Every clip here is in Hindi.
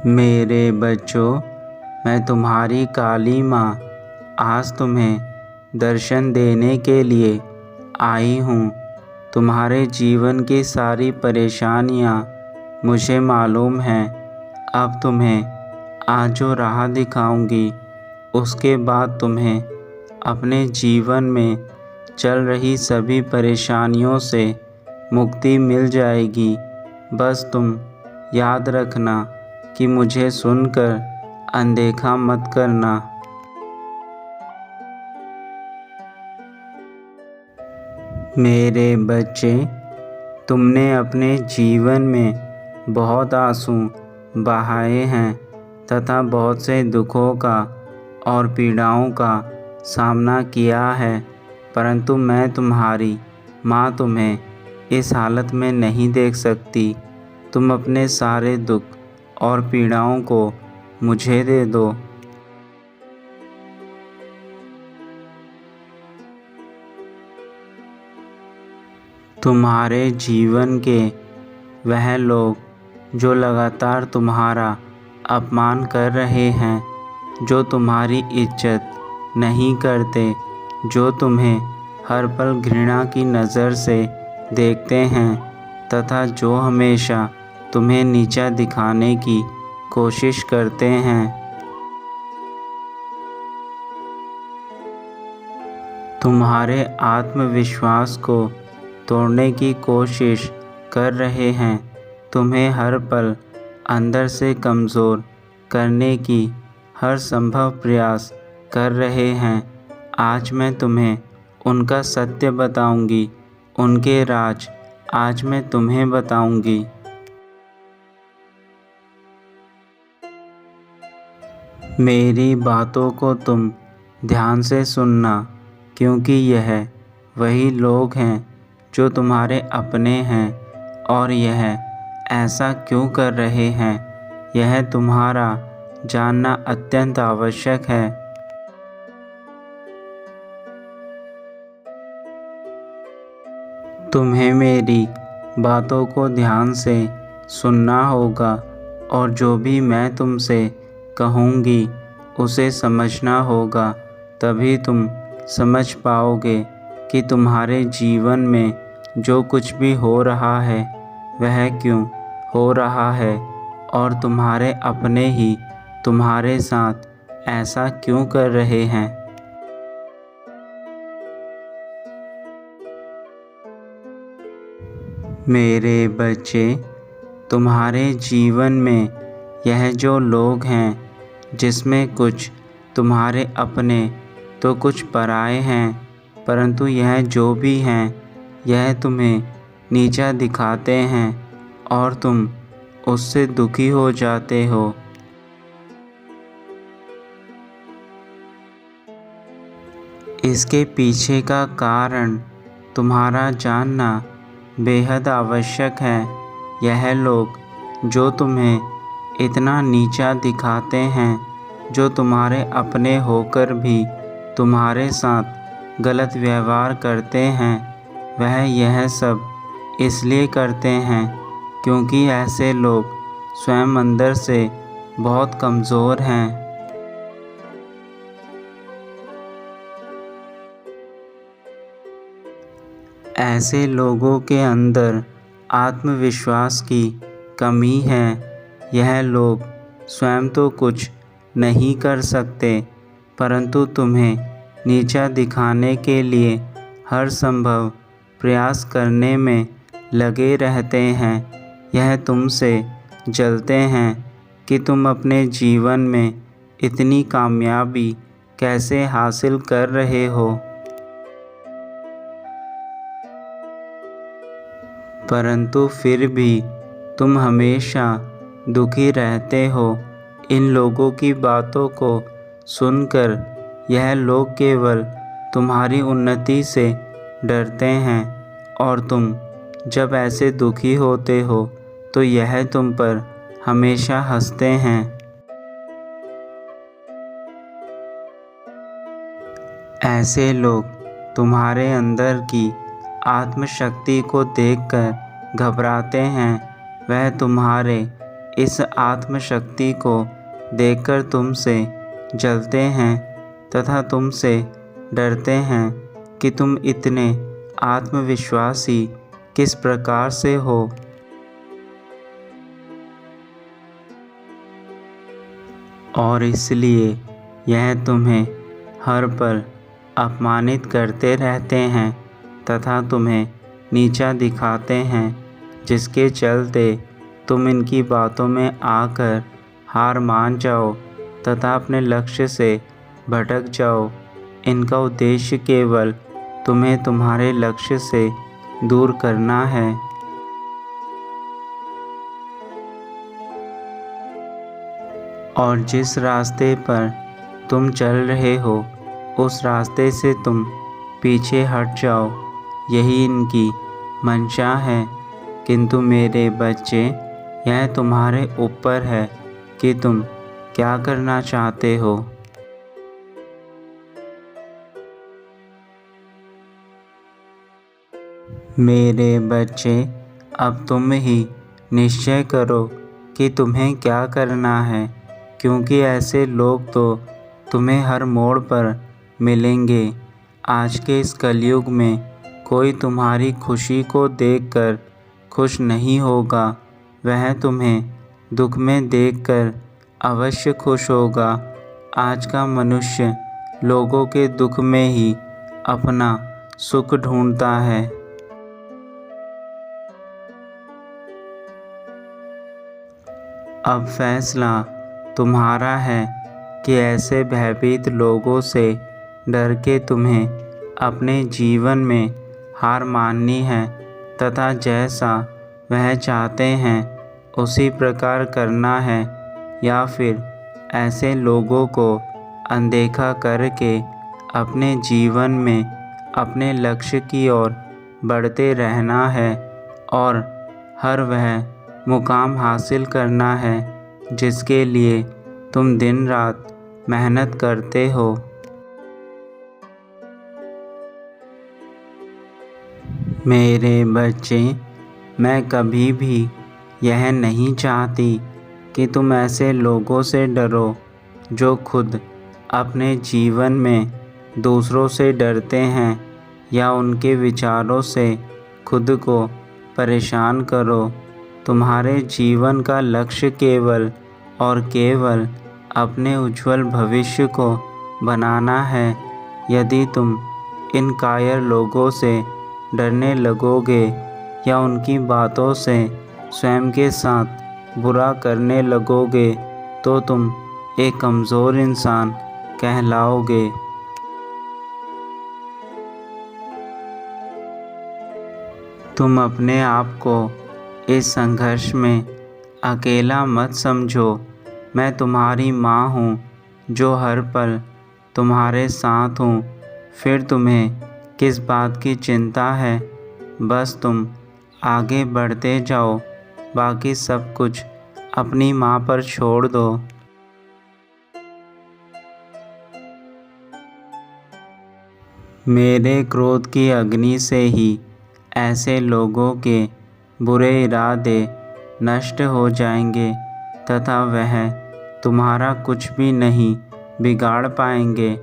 मेरे बच्चों, मैं तुम्हारी काली माँ आज तुम्हें दर्शन देने के लिए आई हूँ। तुम्हारे जीवन की सारी परेशानियाँ मुझे मालूम हैं। अब तुम्हें आज जो राह दिखाऊंगी उसके बाद तुम्हें अपने जीवन में चल रही सभी परेशानियों से मुक्ति मिल जाएगी। बस तुम याद रखना कि मुझे सुनकर अनदेखा मत करना। मेरे बच्चे, तुमने अपने जीवन में बहुत आंसू बहाए हैं तथा बहुत से दुखों का और पीड़ाओं का सामना किया है, परंतु मैं तुम्हारी माँ तुम्हें इस हालत में नहीं देख सकती। तुम अपने सारे दुख और पीड़ाओं को मुझे दे दो। तुम्हारे जीवन के वह लोग जो लगातार तुम्हारा अपमान कर रहे हैं, जो तुम्हारी इज्जत नहीं करते, जो तुम्हें हर पल घृणा की नज़र से देखते हैं तथा जो हमेशा तुम्हें नीचा दिखाने की कोशिश करते हैं, तुम्हारे आत्मविश्वास को तोड़ने की कोशिश कर रहे हैं, तुम्हें हर पल अंदर से कमज़ोर करने की हर संभव प्रयास कर रहे हैं। आज मैं तुम्हें उनका सत्य बताऊंगी, उनके राज आज मैं तुम्हें बताऊंगी। मेरी बातों को तुम ध्यान से सुनना, क्योंकि यह वही लोग हैं जो तुम्हारे अपने हैं और यह ऐसा क्यों कर रहे हैं, यह तुम्हारा जानना अत्यंत आवश्यक है। तुम्हें मेरी बातों को ध्यान से सुनना होगा और जो भी मैं तुमसे कहूँगी उसे समझना होगा। तभी तुम समझ पाओगे कि तुम्हारे जीवन में जो कुछ भी हो रहा है वह क्यों हो रहा है और तुम्हारे अपने ही तुम्हारे साथ ऐसा क्यों कर रहे हैं। मेरे बच्चे, तुम्हारे जीवन में यह जो लोग हैं, जिसमें कुछ तुम्हारे अपने तो कुछ पराए हैं, परंतु यह जो भी हैं यह तुम्हें नीचा दिखाते हैं और तुम उससे दुखी हो जाते हो। इसके पीछे का कारण तुम्हारा जानना बेहद आवश्यक है। यह लोग जो तुम्हें इतना नीचा दिखाते हैं, जो तुम्हारे अपने होकर भी तुम्हारे साथ गलत व्यवहार करते हैं, वह यह सब इसलिए करते हैं क्योंकि ऐसे लोग स्वयं अंदर से बहुत कमज़ोर हैं। ऐसे लोगों के अंदर आत्मविश्वास की कमी है। यह लोग स्वयं तो कुछ नहीं कर सकते, परंतु तुम्हें नीचा दिखाने के लिए हर संभव प्रयास करने में लगे रहते हैं। यह तुमसे जलते हैं कि तुम अपने जीवन में इतनी कामयाबी कैसे हासिल कर रहे हो, परंतु फिर भी तुम हमेशा दुखी रहते हो। इन लोगों की बातों को सुनकर यह लोग केवल तुम्हारी उन्नति से डरते हैं और तुम जब ऐसे दुखी होते हो तो यह तुम पर हमेशा हंसते हैं। ऐसे लोग तुम्हारे अंदर की आत्मशक्ति को देखकर घबराते हैं। वह तुम्हारे इस आत्मशक्ति को देखकर तुमसे जलते हैं तथा तुमसे डरते हैं कि तुम इतने आत्मविश्वासी किस प्रकार से हो। और इसलिए यह तुम्हें हर पल अपमानित करते रहते हैं तथा तुम्हें नीचा दिखाते हैं, जिसके चलते तुम इनकी बातों में आकर हार मान जाओ तथा अपने लक्ष्य से भटक जाओ। इनका उद्देश्य केवल तुम्हें तुम्हारे लक्ष्य से दूर करना है। और जिस रास्ते पर तुम चल रहे हो उस रास्ते से तुम पीछे हट जाओ, यही इनकी मंशा है। किंतु मेरे बच्चे, यह तुम्हारे ऊपर है कि तुम क्या करना चाहते हो। मेरे बच्चे, अब तुम ही निश्चय करो कि तुम्हें क्या करना है, क्योंकि ऐसे लोग तो तुम्हें हर मोड़ पर मिलेंगे। आज के इस कलयुग में कोई तुम्हारी खुशी को देखकर खुश नहीं होगा, वह तुम्हें दुख में देखकर अवश्य खुश होगा। आज का मनुष्य लोगों के दुख में ही अपना सुख ढूंढता है। अब फैसला तुम्हारा है कि ऐसे भयभीत लोगों से डर के तुम्हें अपने जीवन में हार माननी है तथा जैसा वह चाहते हैं उसी प्रकार करना है, या फिर ऐसे लोगों को अनदेखा करके अपने जीवन में अपने लक्ष्य की ओर बढ़ते रहना है और हर वह मुकाम हासिल करना है जिसके लिए तुम दिन रात मेहनत करते हो। मेरे बच्चे, मैं कभी भी यह नहीं चाहती कि तुम ऐसे लोगों से डरो जो खुद अपने जीवन में दूसरों से डरते हैं या उनके विचारों से खुद को परेशान करो। तुम्हारे जीवन का लक्ष्य केवल और केवल अपने उज्जवल भविष्य को बनाना है। यदि तुम इन कायर लोगों से डरने लगोगे या उनकी बातों से स्वयं के साथ बुरा करने लगोगे तो तुम एक कमज़ोर इंसान कहलाओगे। तुम अपने आप को इस संघर्ष में अकेला मत समझो। मैं तुम्हारी माँ हूँ जो हर पल तुम्हारे साथ हूँ। फिर तुम्हें किस बात की चिंता है? बस तुम आगे बढ़ते जाओ, बाकी सब कुछ अपनी माँ पर छोड़ दो। मेरे क्रोध की अग्नि से ही ऐसे लोगों के बुरे इरादे नष्ट हो जाएंगे तथा वह तुम्हारा कुछ भी नहीं बिगाड़ पाएंगे।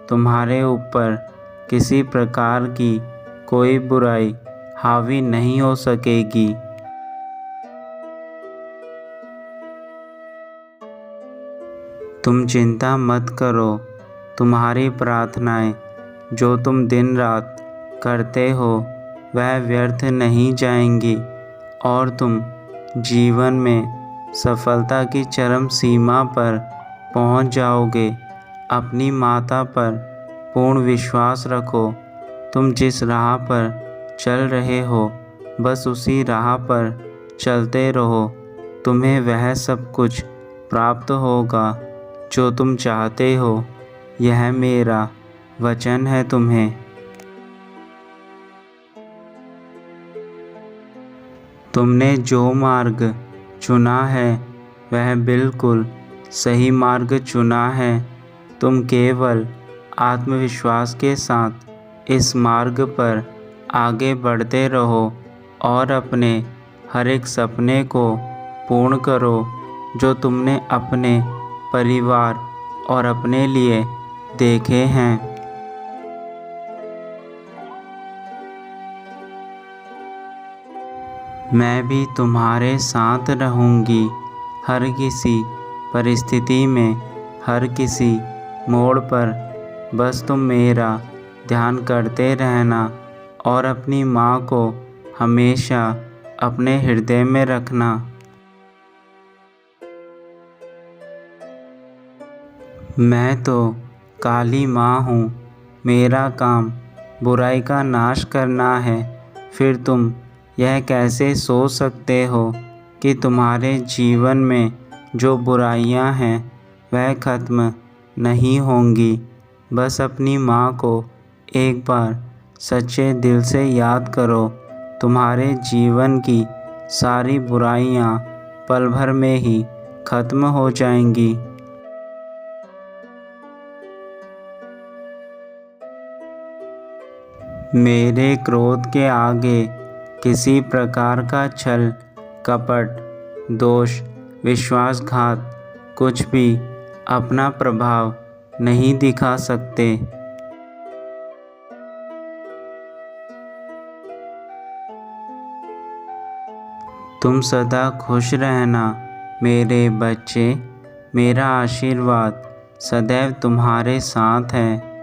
तुम्हारे ऊपर किसी प्रकार की कोई बुराई हावी नहीं हो सकेगी। तुम चिंता मत करो। तुम्हारी प्रार्थनाएं जो तुम दिन रात करते हो वह व्यर्थ नहीं जाएंगी और तुम जीवन में सफलता की चरम सीमा पर पहुंच जाओगे। अपनी माता पर पूर्ण विश्वास रखो। तुम जिस राह पर चल रहे हो बस उसी राह पर चलते रहो। तुम्हें वह सब कुछ प्राप्त होगा जो तुम चाहते हो। यह मेरा वचन है तुम्हें। तुमने जो मार्ग चुना है वह बिल्कुल सही मार्ग चुना है। तुम केवल आत्मविश्वास के साथ इस मार्ग पर आगे बढ़ते रहो और अपने हर एक सपने को पूर्ण करो। जो तुमने अपने परिवार और अपने लिए देखे हैं। मैं भी तुम्हारे साथ रहूँगी, हर किसी परिस्थिति में, हर किसी मोड़ पर। बस तुम मेरा ध्यान करते रहना और अपनी माँ को हमेशा अपने हृदय में रखना। मैं तो काली माँ हूँ, मेरा काम बुराई का नाश करना है। फिर तुम यह कैसे सोच सकते हो कि तुम्हारे जीवन में जो बुराइयां हैं वह ख़त्म नहीं होंगी। बस अपनी माँ को एक बार सच्चे दिल से याद करो, तुम्हारे जीवन की सारी बुराइयां पल भर में ही ख़त्म हो जाएंगी। मेरे क्रोध के आगे किसी प्रकार का छल, कपट, दोष, विश्वासघात कुछ भी अपना प्रभाव नहीं दिखा सकते। तुम सदा खुश रहना मेरे बच्चे, मेरा आशीर्वाद सदैव तुम्हारे साथ है।